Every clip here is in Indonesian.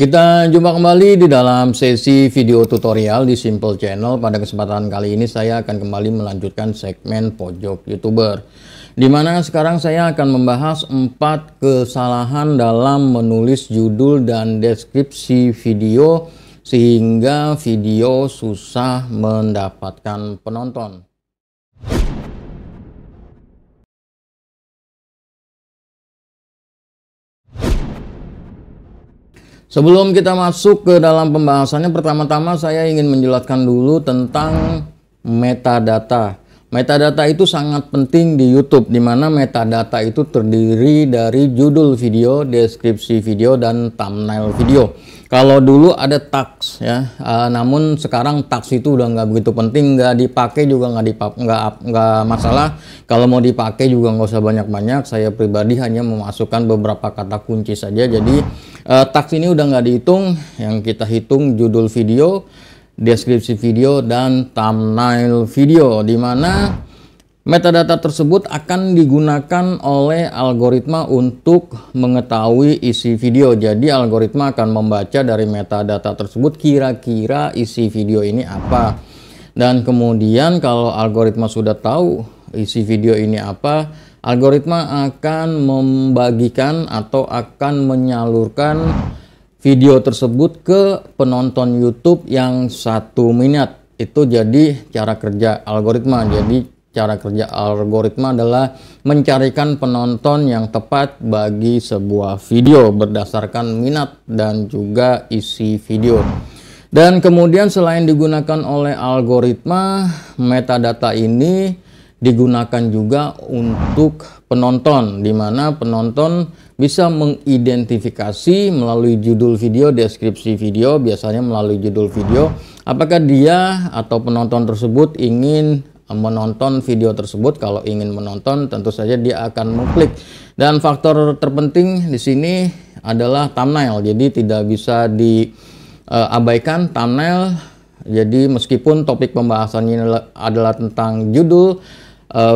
Kita jumpa kembali di dalam sesi video tutorial di Simple Channel. Pada kesempatan kali ini saya akan kembali melanjutkan segmen pojok YouTuber, di mana sekarang saya akan membahas 4 kesalahan dalam menulis judul dan deskripsi video sehingga video susah mendapatkan penonton. Sebelum kita masuk ke dalam pembahasannya, pertama-tama saya ingin menjelaskan dulu tentang metadata. Metadata itu sangat penting di YouTube, di mana metadata itu terdiri dari judul video, deskripsi video, dan thumbnail video. Kalau dulu ada tags ya, namun sekarang tags itu udah nggak begitu penting, nggak dipakai juga nggak masalah. Kalau mau dipakai juga nggak usah banyak-banyak. Saya pribadi hanya memasukkan beberapa kata kunci saja. Jadi tags ini udah nggak dihitung, yang kita hitung judul video, deskripsi video, dan thumbnail video, di mana metadata tersebut akan digunakan oleh algoritma untuk mengetahui isi video. Jadi algoritma akan membaca dari metadata tersebut kira-kira isi video ini apa. Dan kemudian kalau algoritma sudah tahu isi video ini apa, algoritma akan membagikan atau akan menyalurkan video tersebut ke penonton YouTube yang 1 minat. Itu jadi cara kerja algoritma. Jadi cara kerja algoritma adalah mencarikan penonton yang tepat bagi sebuah video berdasarkan minat dan juga isi video. Dan kemudian selain digunakan oleh algoritma, metadata ini digunakan juga untuk penonton, di mana penonton bisa mengidentifikasi melalui judul video, deskripsi video, biasanya melalui judul video, apakah dia atau penonton tersebut ingin menonton video tersebut. Kalau ingin menonton, tentu saja dia akan mengklik. Dan faktor terpenting di sini adalah thumbnail. Jadi tidak bisa diabaikan thumbnail. Jadi meskipun topik pembahasannya adalah tentang judul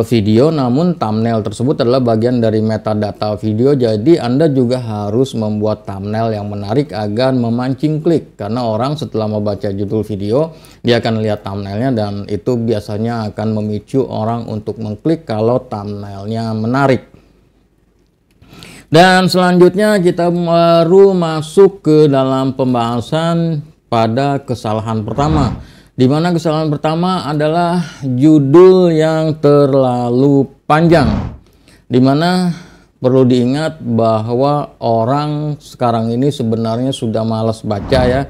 video, namun thumbnail tersebut adalah bagian dari metadata video. Jadi Anda juga harus membuat thumbnail yang menarik agar memancing klik, karena orang setelah membaca judul video dia akan lihat thumbnailnya, dan itu biasanya akan memicu orang untuk mengklik kalau thumbnailnya menarik. Dan selanjutnya kita baru masuk ke dalam pembahasan pada kesalahan pertama, di mana kesalahan pertama adalah judul yang terlalu panjang, di mana perlu diingat bahwa orang sekarang ini sebenarnya sudah malas baca ya.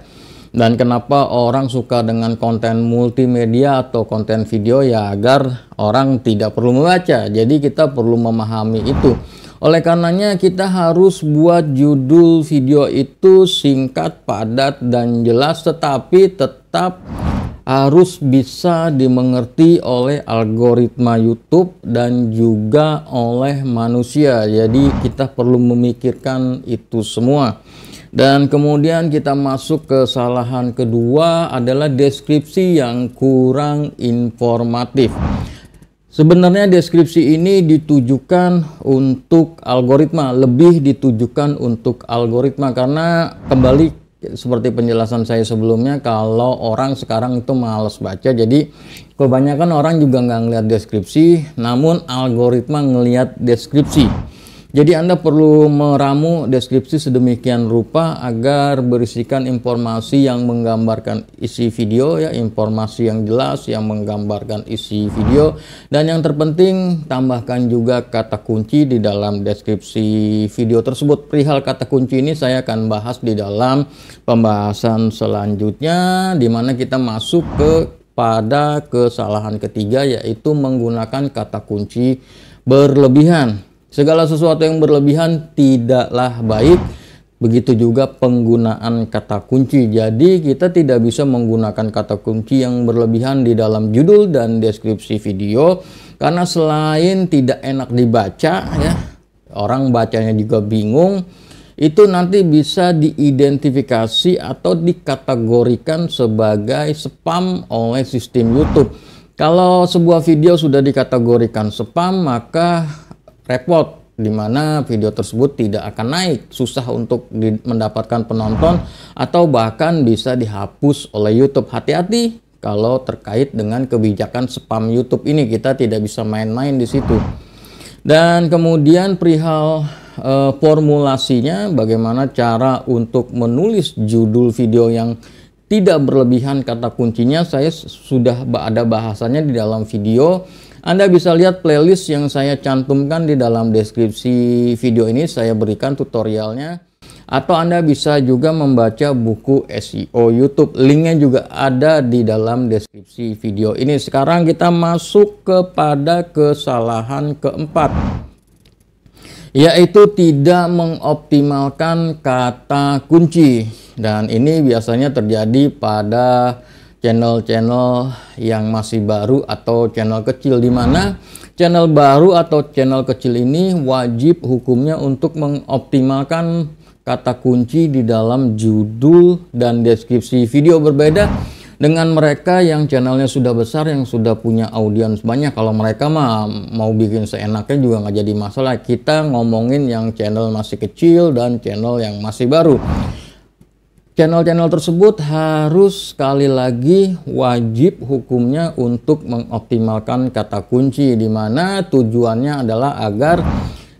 Dan kenapa orang suka dengan konten multimedia atau konten video, ya agar orang tidak perlu membaca. Jadi kita perlu memahami itu. Oleh karenanya kita harus buat judul video itu singkat, padat, dan jelas, tetapi tetap harus bisa dimengerti oleh algoritma YouTube dan juga oleh manusia. Jadi kita perlu memikirkan itu semua. Dan kemudian kita masuk ke kesalahan kedua adalah deskripsi yang kurang informatif. Sebenarnya deskripsi ini ditujukan untuk algoritma, lebih ditujukan untuk algoritma, karena kembali seperti penjelasan saya sebelumnya, kalau orang sekarang itu malas baca, jadi kebanyakan orang juga nggak ngeliat deskripsi, namun algoritma ngelihat deskripsi. Jadi Anda perlu meramu deskripsi sedemikian rupa agar berisikan informasi yang menggambarkan isi video ya, informasi yang jelas yang menggambarkan isi video, dan yang terpenting tambahkan juga kata kunci di dalam deskripsi video tersebut. Perihal kata kunci ini saya akan bahas di dalam pembahasan selanjutnya, di mana kita masuk pada kesalahan ketiga, yaitu menggunakan kata kunci berlebihan. Segala sesuatu yang berlebihan tidaklah baik, begitu juga penggunaan kata kunci. Jadi kita tidak bisa menggunakan kata kunci yang berlebihan di dalam judul dan deskripsi video, karena selain tidak enak dibaca ya, orang bacanya juga bingung, itu nanti bisa diidentifikasi atau dikategorikan sebagai spam oleh sistem YouTube. Kalau sebuah video sudah dikategorikan spam, maka repot di mana video tersebut tidak akan naik, susah untuk mendapatkan penonton, atau bahkan bisa dihapus oleh YouTube. Hati-hati kalau terkait dengan kebijakan spam YouTube ini, kita tidak bisa main-main di situ. Dan kemudian perihal formulasinya, bagaimana cara untuk menulis judul video yang tidak berlebihan kata kuncinya, saya sudah ada bahasannya di dalam video. Anda bisa lihat playlist yang saya cantumkan di dalam deskripsi video ini, saya berikan tutorialnya. Atau Anda bisa juga membaca buku SEO YouTube, linknya juga ada di dalam deskripsi video ini. Sekarang kita masuk kepada kesalahan keempat, yaitu tidak mengoptimalkan kata kunci. Dan ini biasanya terjadi pada channel-channel yang masih baru atau channel kecil, di mana channel baru atau channel kecil ini wajib hukumnya untuk mengoptimalkan kata kunci di dalam judul dan deskripsi video. Berbeda dengan mereka yang channelnya sudah besar, yang sudah punya audiens banyak. Kalau mereka mah mau bikin seenaknya juga nggak jadi masalah. Kita ngomongin yang channel masih kecil dan channel yang masih baru. Channel-channel tersebut harus sekali lagi wajib hukumnya untuk mengoptimalkan kata kunci, di mana tujuannya adalah agar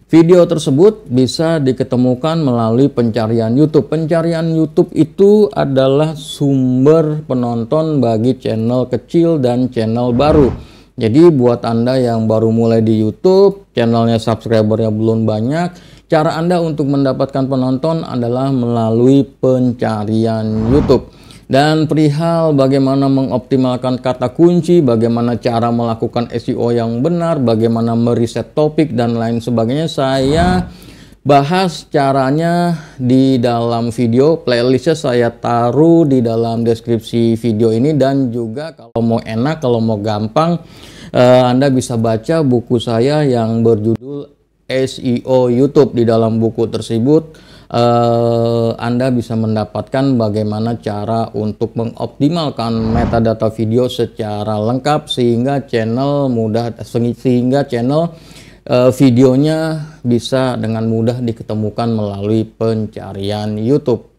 video tersebut bisa diketemukan melalui pencarian YouTube. Pencarian YouTube itu adalah sumber penonton bagi channel kecil dan channel baru. Jadi buat Anda yang baru mulai di YouTube, channelnya subscribernya belum banyak, cara Anda untuk mendapatkan penonton adalah melalui pencarian YouTube. Dan perihal bagaimana mengoptimalkan kata kunci, bagaimana cara melakukan SEO yang benar, bagaimana meriset topik dan lain sebagainya, saya bahas caranya di dalam video. Playlistnya saya taruh di dalam deskripsi video ini. Dan juga kalau mau enak, kalau mau gampang, Anda bisa baca buku saya yang berjudul SEO YouTube. Di dalam buku tersebut Anda bisa mendapatkan bagaimana cara untuk mengoptimalkan metadata video secara lengkap, sehingga channel videonya bisa dengan mudah diketemukan melalui pencarian YouTube.